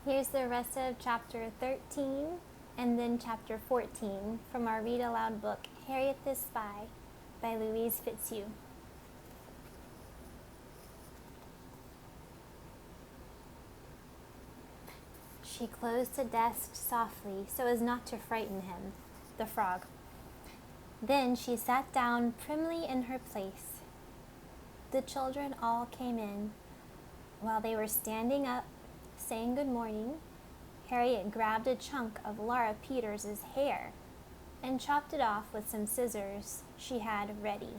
Here's the rest of chapter 13 and then chapter 14 from our Read Aloud book, Harriet the Spy by Louise Fitzhugh. She closed the desk softly so as not to frighten him, the frog. Then she sat down primly in her place. The children all came in. While they were standing up, saying good morning, Harriet grabbed a chunk of Laura Peters' hair and chopped it off with some scissors she had ready.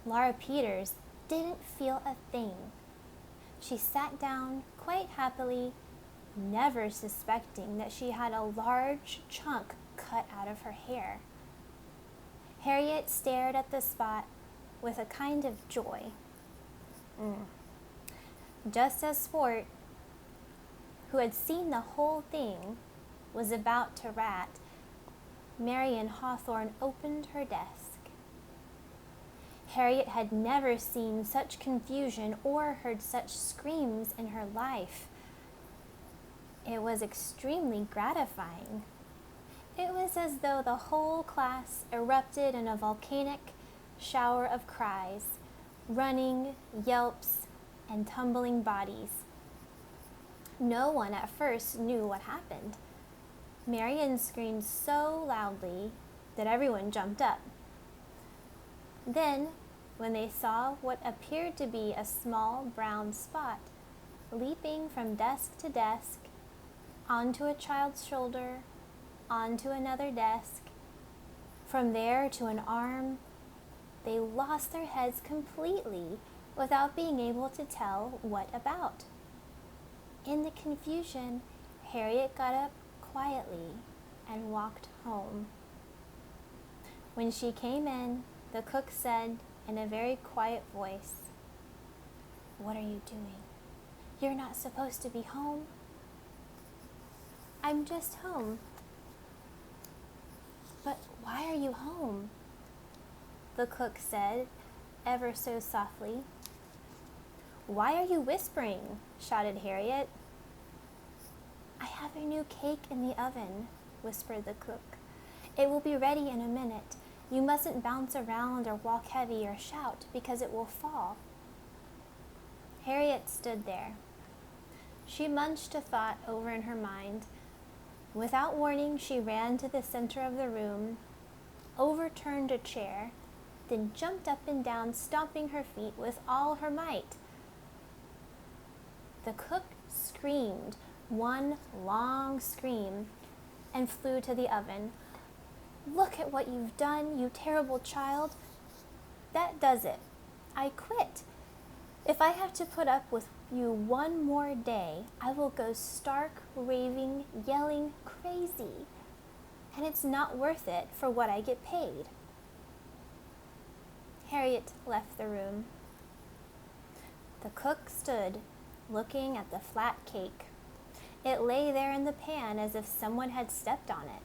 Laura Peters didn't feel a thing. She sat down quite happily, never suspecting that she had a large chunk cut out of her hair. Harriet stared at the spot with a kind of joy. Just as Sport, who had seen the whole thing, was about to rat, Marian Hawthorne opened her desk. Harriet had never seen such confusion or heard such screams in her life. It was extremely gratifying. It was as though the whole class erupted in a volcanic shower of cries, running, yelps, and tumbling bodies. No one at first knew what happened. Marian screamed so loudly that everyone jumped up. Then, when they saw what appeared to be a small brown spot leaping from desk to desk, onto a child's shoulder, onto another desk, from there to an arm, they lost their heads completely without being able to tell what about. In the confusion, Harriet got up quietly and walked home. When she came in, the cook said in a very quiet voice, "What are you doing? You're not supposed to be home." "I'm just home." "But why are you home?" the cook said, ever so softly. "Why are you whispering?" shouted Harriet. "I have a new cake in the oven," whispered the cook. "It will be ready in a minute. You mustn't bounce around or walk heavy or shout because it will fall." Harriet stood there. She munched a thought over in her mind. Without warning, she ran to the center of the room, overturned a chair, then jumped up and down, stomping her feet with all her might. The cook screamed one long scream and flew to the oven. "Look at what you've done, you terrible child. That does it. I quit. If I have to put up with you one more day, I will go stark, raving, yelling crazy. And it's not worth it for what I get paid." Harriet left the room. The cook stood, looking at the flat cake. It lay there in the pan as if someone had stepped on it.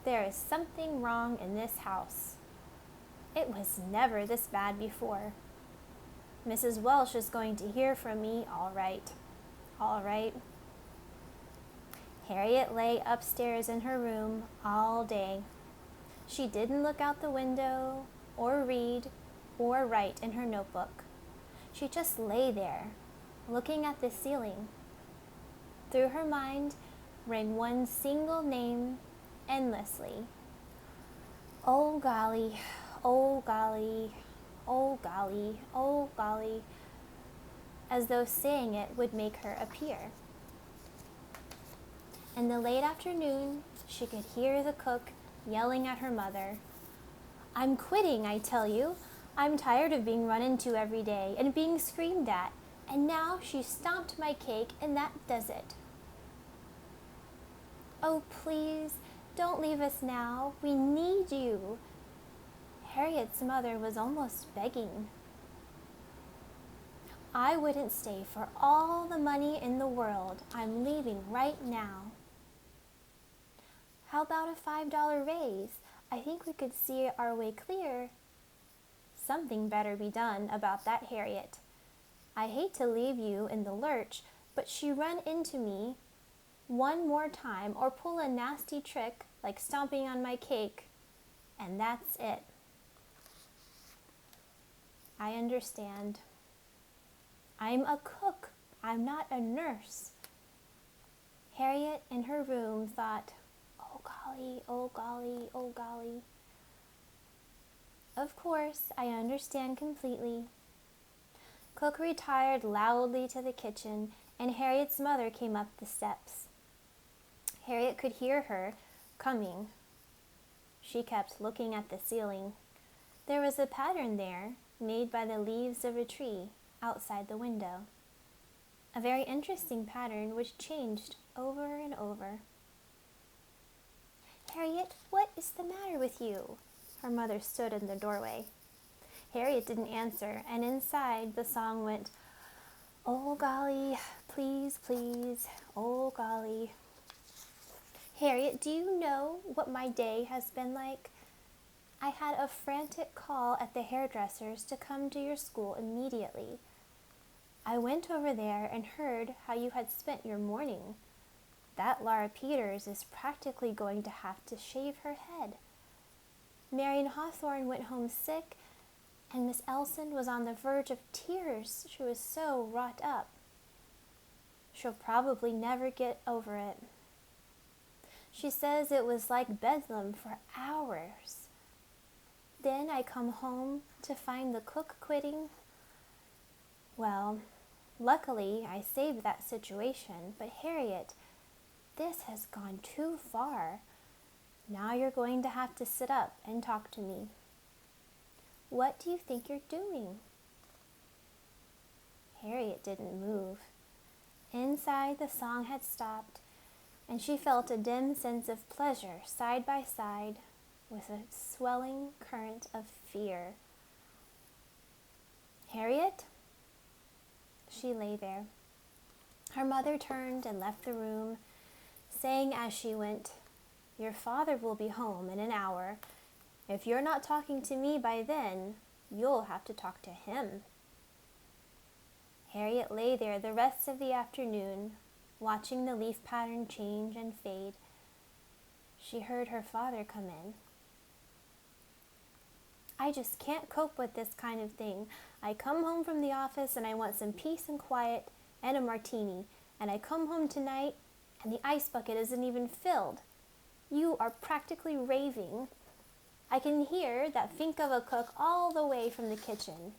There is something wrong in this house. It was never this bad before. Mrs. Welsh is going to hear from me, all right. All right. Harriet lay upstairs in her room all day. She didn't look out the window, or read, or write in her notebook. She just lay there, looking at the ceiling. Through her mind rang one single name endlessly. "Oh golly, oh golly, oh golly, oh golly," as though saying it would make her appear. In the late afternoon, she could hear the cook yelling at her mother, "I'm quitting, I tell you. I'm tired of being run into every day and being screamed at, and now she stomped my cake and that does it. Oh, please, don't leave us now. We need you." Harriet's mother was almost begging. "I wouldn't stay for all the money in the world. I'm leaving right now." "How about a $5 raise? I think we could see our way clear." "Something better be done about that, Harriet. I hate to leave you in the lurch, but she run into me one more time or pull a nasty trick like stomping on my cake, and that's it. I understand. I'm a cook. I'm not a nurse. Harriet in her room thought, oh golly, oh golly, oh golly. Of course, I understand completely. Cook retired loudly to the kitchen, and Harriet's mother came up the steps. Harriet could hear her coming. She kept looking at the ceiling. There was a pattern there, made by the leaves of a tree outside the window. A very interesting pattern which changed over and over. Harriet, what is the matter with you? Her mother stood in the doorway. Harriet didn't answer, and inside the song went, oh golly, please, please, oh golly. Harriet, do you know what my day has been like? I had a frantic call at the hairdresser's to come to your school immediately. I went over there and heard how you had spent your morning. That Laura Peters is practically going to have to shave her head. Marion Hawthorne went home sick, and Miss Elson was on the verge of tears. She was so wrought up. She'll probably never get over it. She says it was like bedlam for hours. Then I come home to find the cook quitting. Well, luckily I saved that situation, but Harriet, this has gone too far. Now you're going to have to sit up and talk to me. What do you think you're doing? Harriet didn't move. Inside, the song had stopped, and she felt a dim sense of pleasure side by side with a swelling current of fear. Harriet? She lay there. Her mother turned and left the room, saying as she went, your father will be home in an hour. If you're not talking to me by then, you'll have to talk to him. Harriet lay there the rest of the afternoon, watching the leaf pattern change and fade. She heard her father come in. I just can't cope with this kind of thing. I come home from the office and I want some peace and quiet and a martini, and I come home tonight and the ice bucket isn't even filled. You are practically raving. I can hear that fink of a cook all the way from the kitchen.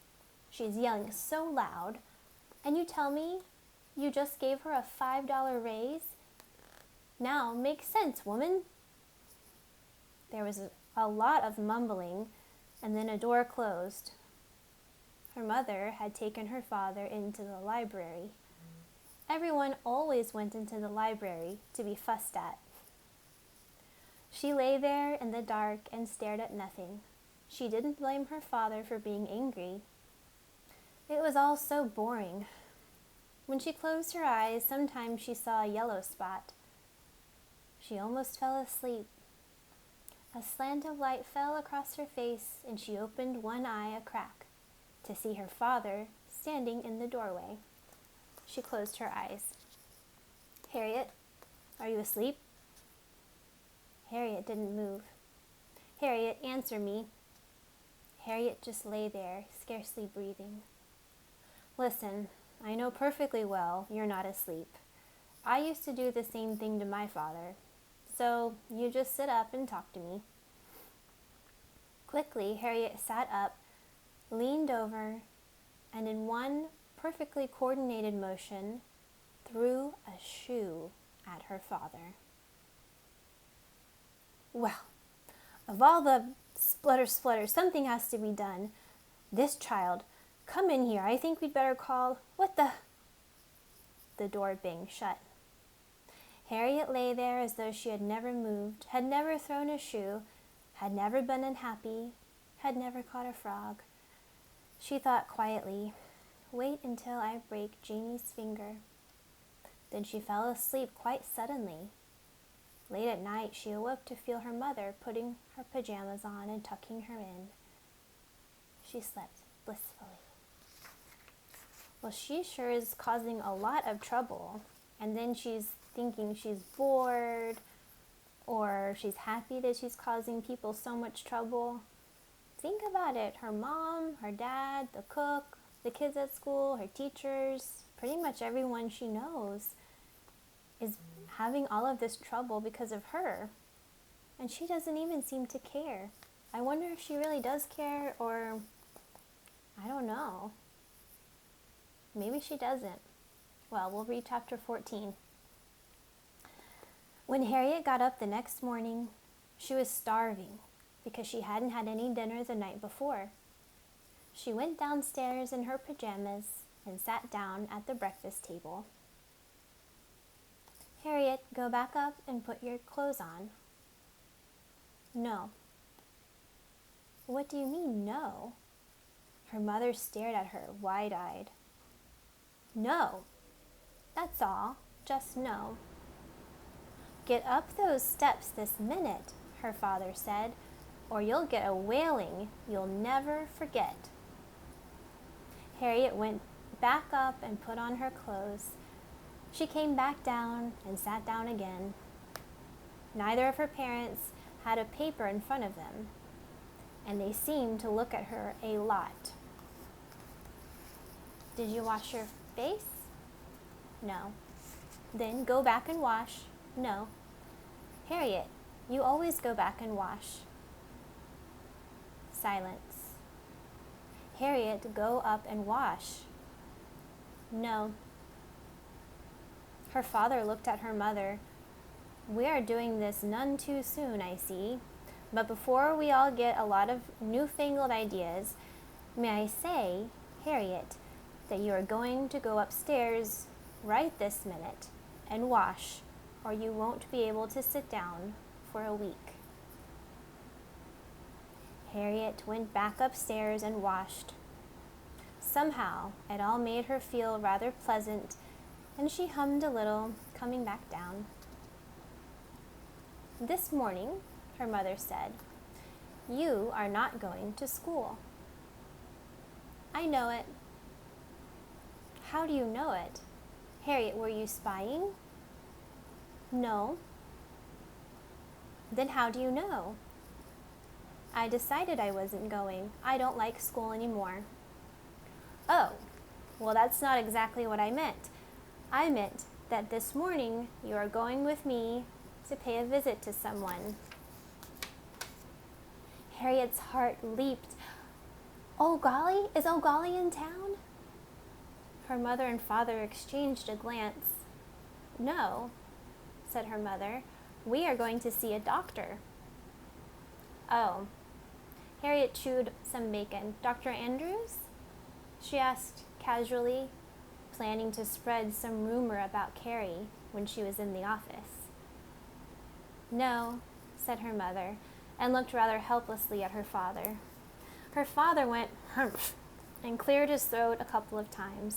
She's yelling so loud. And you tell me you just gave her a $5 raise? Now, make sense, woman. There was a lot of mumbling, and then a door closed. Her mother had taken her father into the library. Everyone always went into the library to be fussed at. She lay there in the dark and stared at nothing. She didn't blame her father for being angry. It was all so boring. When she closed her eyes, sometimes she saw a yellow spot. She almost fell asleep. A slant of light fell across her face, and she opened one eye a crack to see her father standing in the doorway. She closed her eyes. Harriet, are you asleep? Harriet didn't move. Harriet, answer me. Harriet just lay there, scarcely breathing. Listen, I know perfectly well you're not asleep. I used to do the same thing to my father. So you just sit up and talk to me. Quickly, Harriet sat up, leaned over, and in one perfectly coordinated motion, threw a shoe at her father. Well, of all the splutter, something has to be done. This child, come in here. I think we'd better call, what the? The door banged shut. Harriet lay there as though she had never moved, had never thrown a shoe, had never been unhappy, had never caught a frog. She thought quietly, wait until I break Janie's finger. Then she fell asleep quite suddenly. Late at night, she awoke to feel her mother putting her pajamas on and tucking her in. She slept blissfully. Well, she sure is causing a lot of trouble. And then she's thinking she's bored, or she's happy that she's causing people so much trouble. Think about it. Her mom, her dad, the cook, the kids at school, her teachers, pretty much everyone she knows is having all of this trouble because of her. And she doesn't even seem to care. I wonder if she really does care, or I don't know. Maybe she doesn't. Well, we'll read chapter 14. When Harriet got up the next morning, she was starving because she hadn't had any dinner the night before. She went downstairs in her pajamas and sat down at the breakfast table. Harriet, go back up and put your clothes on. No. What do you mean, no? Her mother stared at her, wide-eyed. No. That's all. Just no. Get up those steps this minute, her father said, or you'll get a wailing you'll never forget. Harriet went back up and put on her clothes. She came back down and sat down again. Neither of her parents had a paper in front of them, and they seemed to look at her a lot. Did you wash your face? No. Then go back and wash. No. Harriet, you always go back and wash. Silence. Harriet, go up and wash. No. Her father looked at her mother. We are doing this none too soon, I see. But before we all get a lot of newfangled ideas, may I say, Harriet, that you are going to go upstairs right this minute and wash, or you won't be able to sit down for a week. Harriet went back upstairs and washed. Somehow, it all made her feel rather pleasant, and she hummed a little, coming back down. This morning, her mother said, you are not going to school. I know it. How do you know it? Harriet, were you spying? No. Then how do you know? I decided I wasn't going. I don't like school anymore. Oh, well, that's not exactly what I meant. I meant that this morning you are going with me to pay a visit to someone. Harriet's heart leaped. Oh golly, is Oh golly in town? Her mother and father exchanged a glance. No, said her mother. We are going to see a doctor. Oh. Harriet chewed some bacon. Dr. Andrews? She asked casually, planning to spread some rumor about Carrie when she was in the office. No, said her mother, and looked rather helplessly at her father. Her father went humph and cleared his throat a couple of times.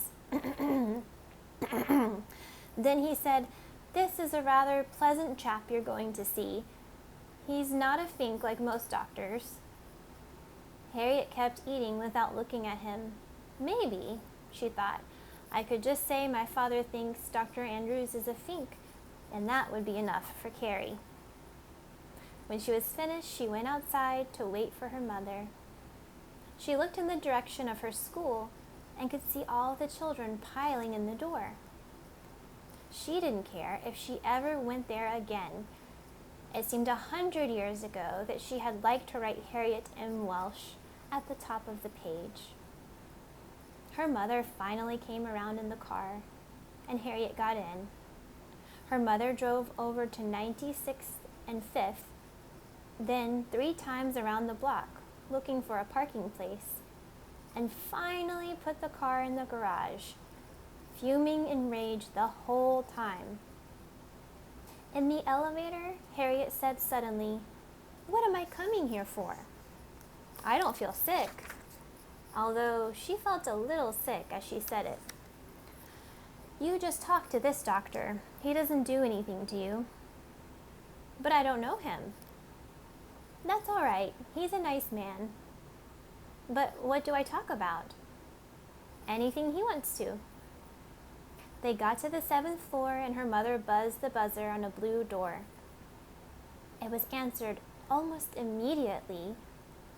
Then he said, this is a rather pleasant chap you're going to see. He's not a fink like most doctors. Harriet kept eating without looking at him. Maybe, she thought, I could just say my father thinks Dr. Andrews is a fink, and that would be enough for Carrie. When she was finished, she went outside to wait for her mother. She looked in the direction of her school and could see all the children piling in the door. She didn't care if she ever went there again. It seemed 100 years ago that she had liked to write Harriet in Welsh at the top of the page. Her mother finally came around in the car, and Harriet got in. Her mother drove over to 96th and 5th, then 3 times around the block, looking for a parking place, and finally put the car in the garage, fuming in rage the whole time. In the elevator, Harriet said suddenly, "What am I coming here for? I don't feel sick," although she felt a little sick as she said it. "You just talk to this doctor. He doesn't do anything to you." "But I don't know him." "That's all right. He's a nice man." "But what do I talk about?" Anything he wants to. They got to the 7th floor and her mother buzzed the buzzer on a blue door. It was answered almost immediately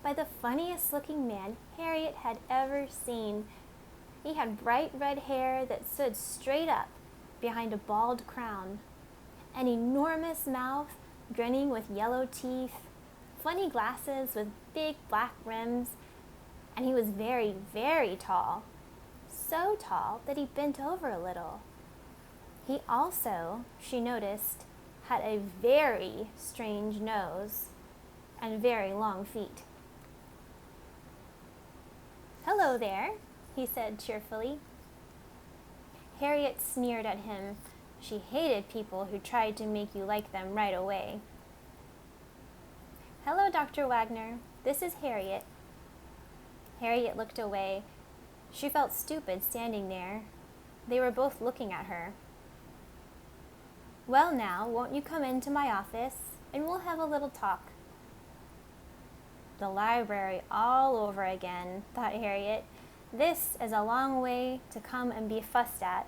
by the funniest looking man Harriet had ever seen. He had bright red hair that stood straight up behind a bald crown, an enormous mouth grinning with yellow teeth, funny glasses with big black rims, and he was very, very tall. So tall that he bent over a little. He also, she noticed, had a very strange nose and very long feet. "Hello there," he said cheerfully. Harriet sneered at him. She hated people who tried to make you like them right away. "Hello, Dr. Wagner. This is Harriet." Harriet looked away. She felt stupid standing there. They were both looking at her. "Well now, won't you come into my office and we'll have a little talk?" The library all over again, thought Harriet. This is a long way to come and be fussed at.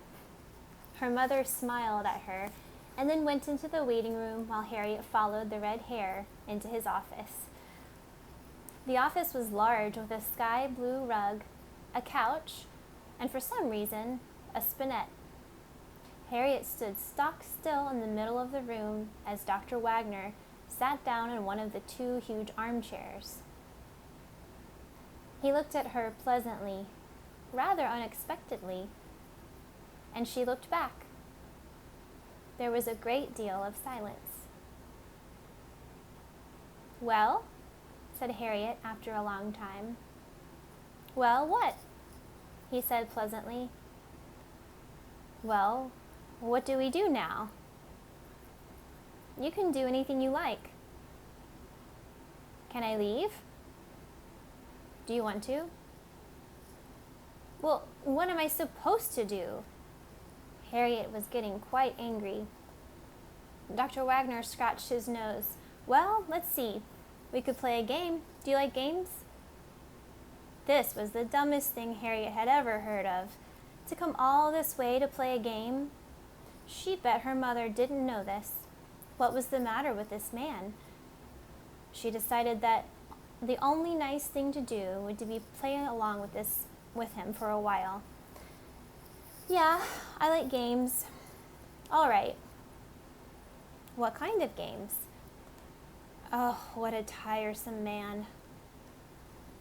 Her mother smiled at her and then went into the waiting room while Harriet followed the red hair into his office. The office was large with a sky blue rug, a couch, and for some reason, a spinet. Harriet stood stock still in the middle of the room as Dr. Wagner sat down in one of the 2 huge armchairs. He looked at her pleasantly, rather unexpectedly, and she looked back. There was a great deal of silence. "Well?" said Harriet after a long time. "Well, what?" he said pleasantly. "Well, what do we do now?" "You can do anything you like." "Can I leave?" "Do you want to?" "Well, what am I supposed to do?" Harriet was getting quite angry. Dr. Wagner scratched his nose. "Well, let's see. We could play a game. Do you like games?" This was the dumbest thing Harriet had ever heard of. To come all this way to play a game? She bet her mother didn't know this. What was the matter with this man? She decided that the only nice thing to do would be playing along with him for a while. "Yeah, I like games." "All right." "What kind of games?" Oh, what a tiresome man.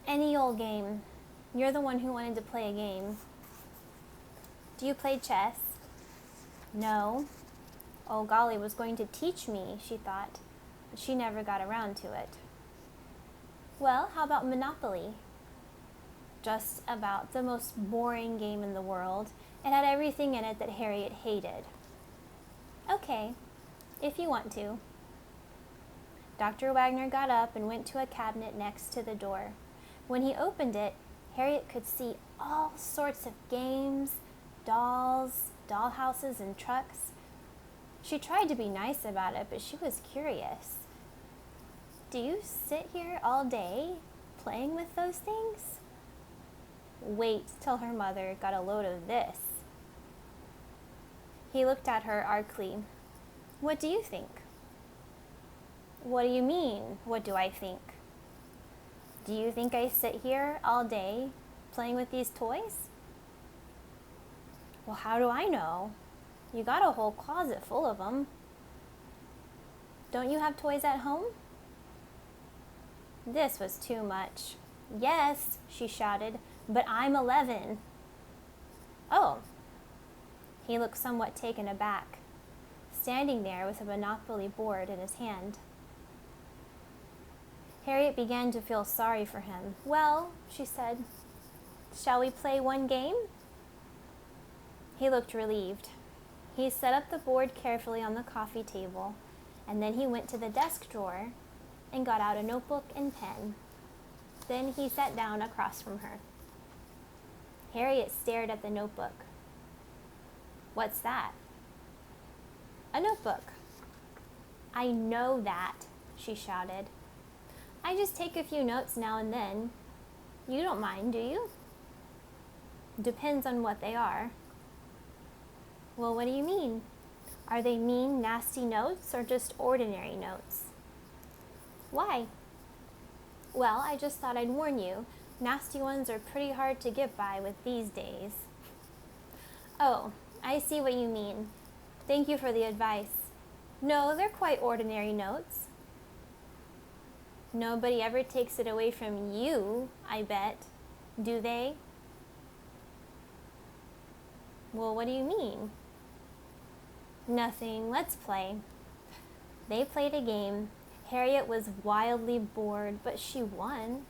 "Any old game. You're the one who wanted to play a game." "Do you play chess?" "No." Oh, golly was going to teach me, she thought, but she never got around to it. "Well, how about Monopoly?" Just about the most boring game in the world. It had everything in it that Harriet hated. "Okay, if you want to." Dr. Wagner got up and went to a cabinet next to the door. When he opened it, Harriet could see all sorts of games, dolls, dollhouses, and trucks. She tried to be nice about it, but she was curious. "Do you sit here all day playing with those things?" Wait till her mother got a load of this. He looked at her archly. "What do you think?" "What do you mean, what do I think?" "Do you think I sit here all day playing with these toys?" "Well, how do I know? You got a whole closet full of them." "Don't you have toys at home?" This was too much. "Yes," she shouted, "but I'm 11. "Oh." He looked somewhat taken aback, standing there with a Monopoly board in his hand. Harriet began to feel sorry for him. "Well," she said, "shall we play one game?" He looked relieved. He set up the board carefully on the coffee table, and then he went to the desk drawer and got out a notebook and pen. Then he sat down across from her. Harriet stared at the notebook. "What's that?" "A notebook." "I know that," she shouted. "I just take a few notes now and then. You don't mind, do you?" Depends on what they are. Well, what do you mean? Are they mean, nasty notes or just ordinary notes? Why? Well, I just thought I'd warn you. Nasty ones are pretty hard to get by with these days. Oh, I see what you mean. Thank you for the advice. No, they're quite ordinary notes. Nobody ever takes it away from you, I bet. Do they? Well, what do you mean? Nothing. Let's play. They played a game. Harriet was wildly bored, but she won.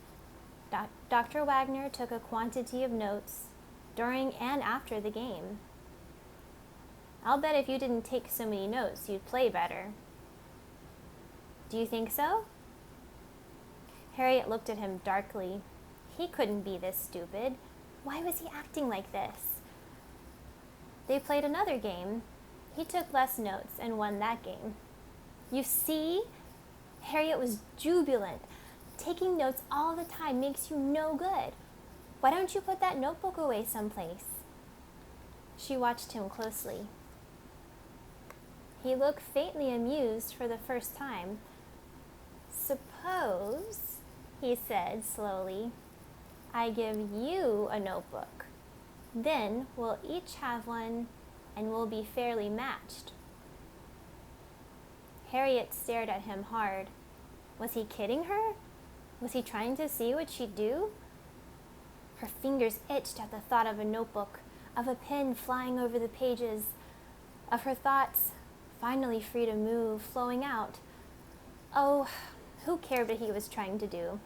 Dr. Wagner took a quantity of notes during and after the game. I'll bet if you didn't take so many notes, you'd play better. Do you think so? Harriet looked at him darkly. He couldn't be this stupid. Why was he acting like this? They played another game. He took less notes and won that game. You see? Harriet was jubilant. Taking notes all the time makes you no good. Why don't you put that notebook away someplace? She watched him closely. He looked faintly amused for the first time. Suppose, he said slowly, I give you a notebook. Then we'll each have one and we'll be fairly matched. Harriet stared at him hard. Was he kidding her? Was he trying to see what she'd do? Her fingers itched at the thought of a notebook, of a pen flying over the pages, of her thoughts, finally free to move, flowing out. Oh, who cared what he was trying to do?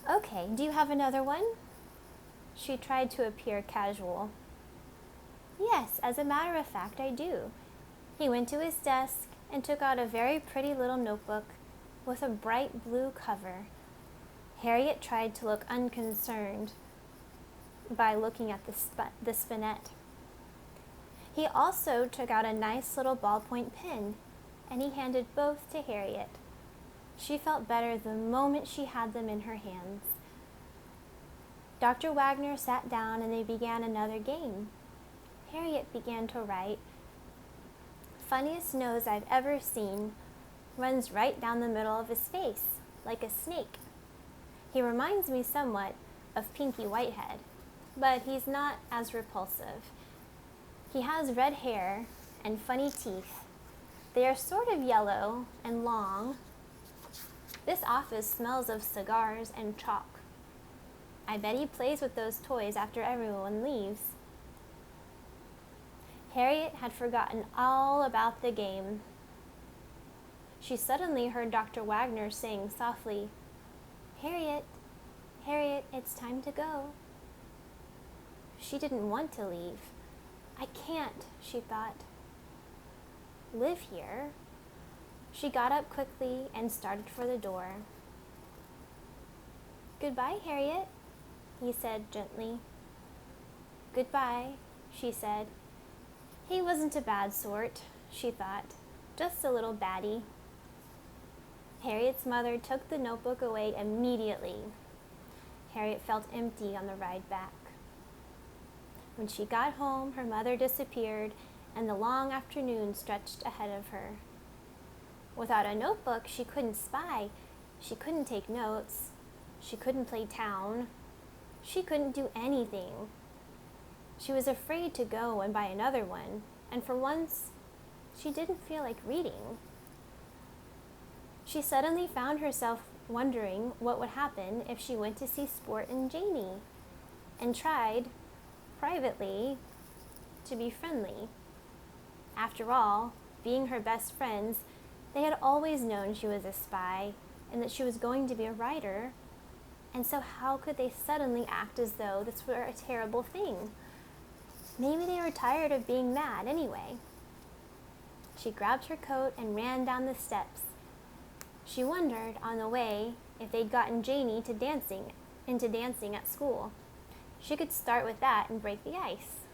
Okay, do you have another one? She tried to appear casual. Yes, as a matter of fact, I do. He went to his desk and took out a very pretty little notebook with a bright blue cover. Harriet tried to look unconcerned by looking at the spinet. He also took out a nice little ballpoint pen, and he handed both to Harriet. She felt better the moment she had them in her hands. Dr. Wagner sat down and they began another game. Harriet began to write. Funniest nose I've ever seen. Runs right down the middle of his face, like a snake. He reminds me somewhat of Pinky Whitehead, but he's not as repulsive. He has red hair and funny teeth. They are sort of yellow and long. This office smells of cigars and chalk. I bet he plays with those toys after everyone leaves. Harriet had forgotten all about the game. She suddenly heard Dr. Wagner saying softly, Harriet, Harriet, it's time to go. She didn't want to leave. I can't, she thought, live here. She got up quickly and started for the door. Goodbye, Harriet, he said gently. Goodbye, she said. He wasn't a bad sort, she thought, just a little batty. Harriet's mother took the notebook away immediately. Harriet felt empty on the ride back. When she got home, her mother disappeared, and the long afternoon stretched ahead of her. Without a notebook, she couldn't spy. She couldn't take notes. She couldn't play town. She couldn't do anything. She was afraid to go and buy another one, and for once, she didn't feel like reading. She suddenly found herself wondering what would happen if she went to see Sport and Janie, and tried, privately, to be friendly. After all, being her best friends, they had always known she was a spy and that she was going to be a writer, and so how could they suddenly act as though this were a terrible thing? Maybe they were tired of being mad anyway. She grabbed her coat and ran down the steps. She wondered on the way if they'd gotten Janie into dancing at school. She could start with that and break the ice.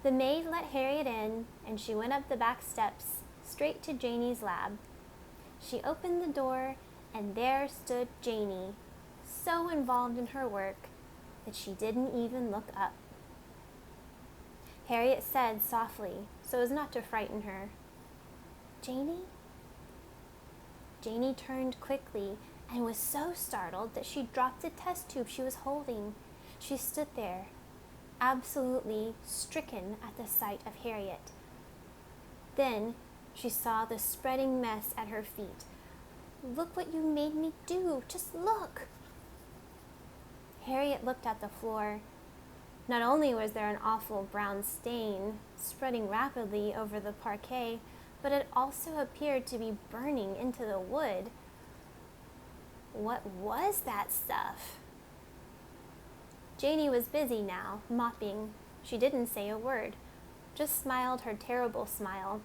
The maid let Harriet in, and she went up the back steps, straight to Janie's lab. She opened the door, and there stood Janie, so involved in her work that she didn't even look up. Harriet said softly, so as not to frighten her, "Janie?" Janie turned quickly and was so startled that she dropped the test tube she was holding. She stood there, absolutely stricken at the sight of Harriet. Then she saw the spreading mess at her feet. "Look what you made me do! Just look!" Harriet looked at the floor. Not only was there an awful brown stain spreading rapidly over the parquet, but it also appeared to be burning into the wood. What was that stuff? Janie was busy now, mopping. She didn't say a word, just smiled her terrible smile,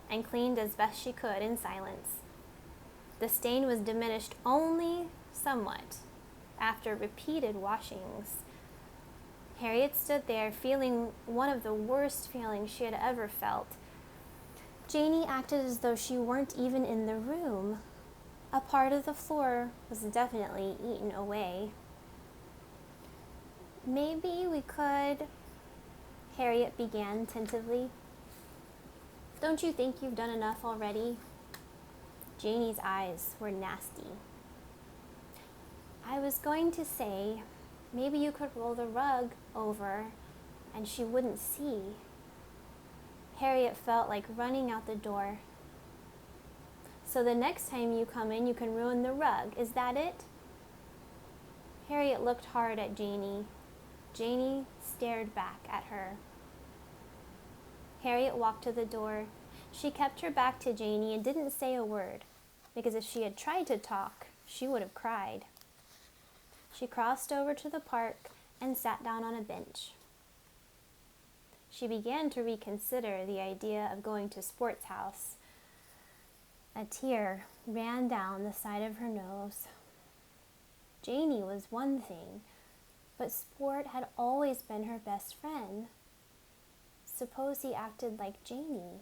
and cleaned as best she could in silence. The stain was diminished only somewhat after repeated washings. Harriet stood there feeling one of the worst feelings she had ever felt. Janie acted as though she weren't even in the room. A part of the floor was definitely eaten away. "Maybe we could," Harriet began tentatively. "Don't you think you've done enough already?" Janie's eyes were nasty. "I was going to say, maybe you could roll the rug over and she wouldn't see." Harriet felt like running out the door. "So the next time you come in, you can ruin the rug, is that it?" Harriet looked hard at Janie. Janie stared back at her. Harriet walked to the door. She kept her back to Janie and didn't say a word, because if she had tried to talk, she would have cried. She crossed over to the park and sat down on a bench. She began to reconsider the idea of going to Sport's house. A tear ran down the side of her nose. Janie was one thing, but Sport had always been her best friend. Suppose he acted like Janie?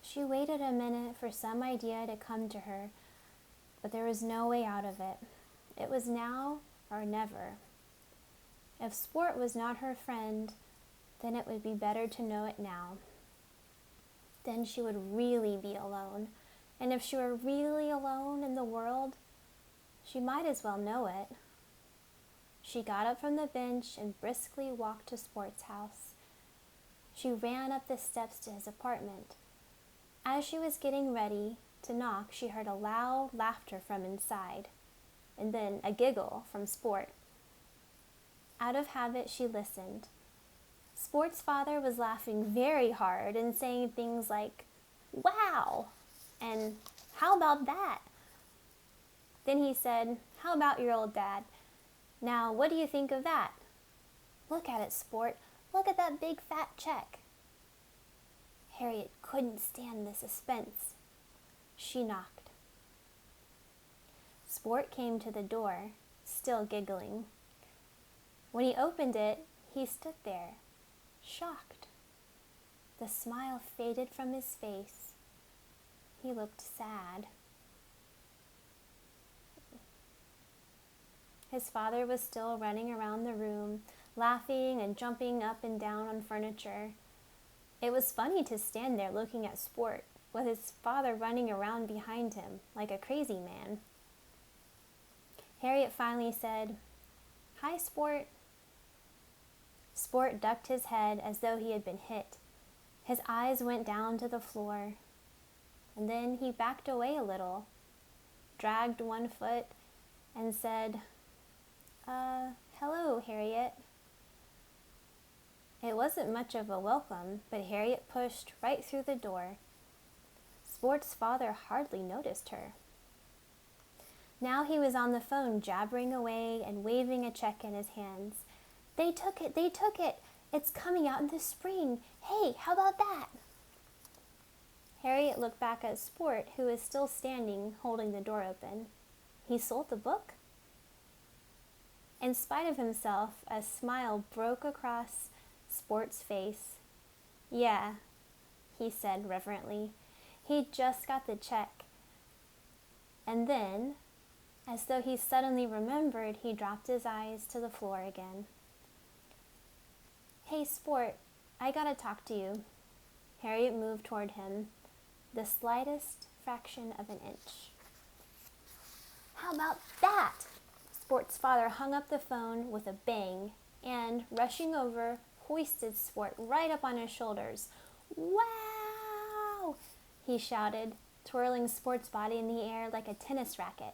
She waited a minute for some idea to come to her, but there was no way out of it. It was now or never. If Sport was not her friend, then it would be better to know it now. Then she would really be alone, and if she were really alone in the world, she might as well know it. She got up from the bench and briskly walked to Sport's house. She ran up the steps to his apartment. As she was getting ready to knock, she heard a loud laughter from inside, and then a giggle from Sport. Out of habit, she listened. Sport's father was laughing very hard and saying things like, "Wow!" and "How about that?" Then he said, "How about your old dad? Now, what do you think of that? Look at it, Sport. Look at that big fat check." Harriet couldn't stand the suspense. She knocked. Sport came to the door, still giggling. When he opened it, he stood there, shocked. The smile faded from his face. He looked sad. His father was still running around the room, laughing and jumping up and down on furniture. It was funny to stand there looking at Sport, with his father running around behind him like a crazy man. Harriet finally said, "Hi, Sport." Sport ducked his head as though he had been hit. His eyes went down to the floor, and then he backed away a little, dragged one foot, and said, "Hello, Harriet." It wasn't much of a welcome, but Harriet pushed right through the door. Sport's father hardly noticed her. Now he was on the phone, jabbering away and waving a check in his hands. They took it! It's coming out in the spring. Hey, how about that?" Harriet looked back at Sport, who was still standing, holding the door open. He sold the book? In spite of himself, a smile broke across Sport's face. "Yeah," he said reverently. He just got the check. And then As though he suddenly remembered, he dropped his eyes to the floor again. "Hey, Sport, I gotta talk to you." Harriet moved toward him, the slightest fraction of an inch. "How about that?" Sport's father hung up the phone with a bang and, rushing over, hoisted Sport right up on his shoulders. "Wow!" he shouted, twirling Sport's body in the air like a tennis racket.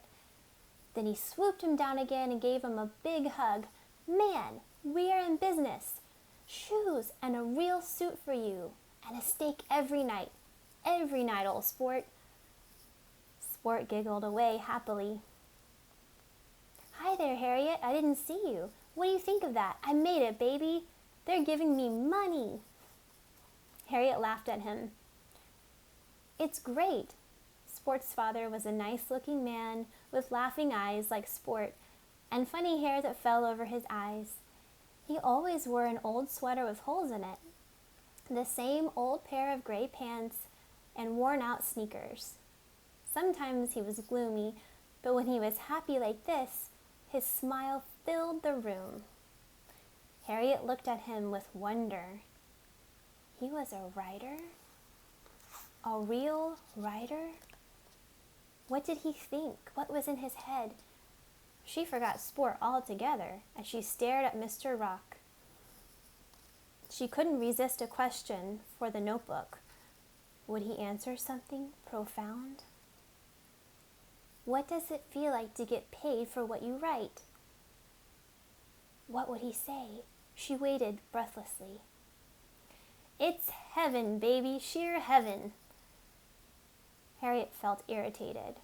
Then he swooped him down again and gave him a big hug. "Man, we are in business. Shoes and a real suit for you, and a steak every night. Every night, old Sport." Sport giggled away happily. "Hi there, Harriet. I didn't see you. What do you think of that? I made it, baby. They're giving me money." Harriet laughed at him. "It's great." Sport's father was a nice-looking man with laughing eyes like Sport and funny hair that fell over his eyes. He always wore an old sweater with holes in it, the same old pair of gray pants, and worn-out sneakers. Sometimes he was gloomy, but when he was happy like this, his smile filled the room. Harriet looked at him with wonder. He was a writer? A real writer? What did he think? What was in his head? She forgot Sport altogether as she stared at Mr. Rock. She couldn't resist a question for the notebook. Would he answer something profound? "What does it feel like to get paid for what you write?" What would he say? She waited breathlessly. "It's heaven, baby, sheer heaven." Harriet felt irritated.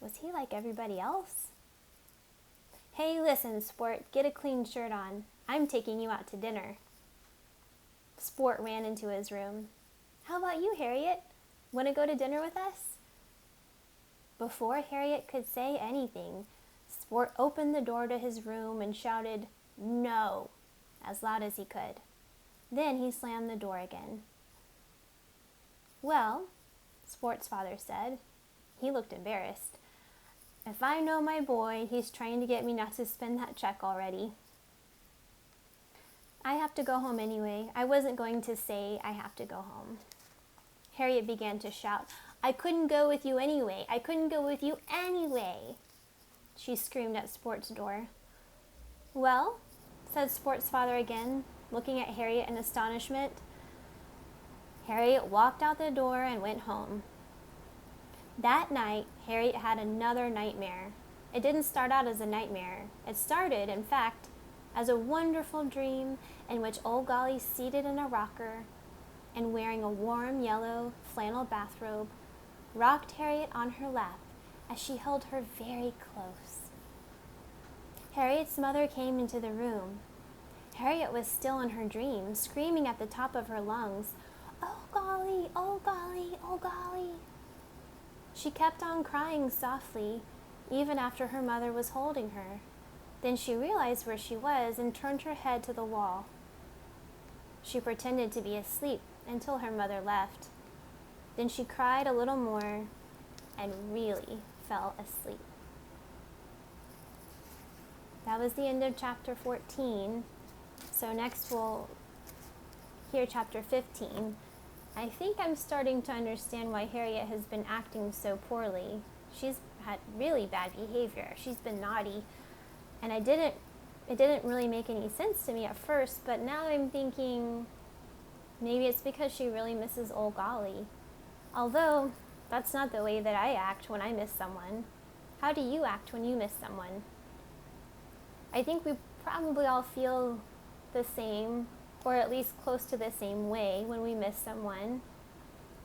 Was he like everybody else? "Hey, listen, Sport, get a clean shirt on. I'm taking you out to dinner." Sport ran into his room. "How about you, Harriet? Want to go to dinner with us?" Before Harriet could say anything, Sport opened the door to his room and shouted, "No," as loud as he could. Then he slammed the door again. "Well," Sport's father said. He looked embarrassed. "If I know my boy, he's trying to get me not to spend that check already." "I have to go home anyway. I wasn't going to say I have to go home." Harriet began to shout, "I couldn't go with you anyway. I couldn't go with you anyway." She screamed at Sport's door. "Well," said Sport's father again, looking at Harriet in astonishment. Harriet walked out the door and went home. That night, Harriet had another nightmare. It didn't start out as a nightmare. It started, in fact, as a wonderful dream in which old Golly, seated in a rocker and wearing a warm yellow flannel bathrobe, rocked Harriet on her lap as she held her very close. Harriet's mother came into the room. Harriet was still in her dream, screaming at the top of her lungs, "Oh, Golly, oh, Golly, oh, Golly." She kept on crying softly, even after her mother was holding her. Then she realized where she was and turned her head to the wall. She pretended to be asleep until her mother left. Then she cried a little more and really fell asleep. That was the end of chapter 14. So next we'll hear chapter 15. I think I'm starting to understand why Harriet has been acting so poorly. She's had really bad behavior. She's been naughty. And it didn't really make any sense to me at first, but now I'm thinking maybe it's because she really misses old Golly. Although, that's not the way that I act when I miss someone. How do you act when you miss someone? I think we probably all feel the same, or at least close to the same way when we miss someone.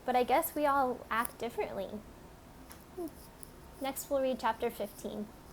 But I guess we all act differently. Next we'll read chapter 15.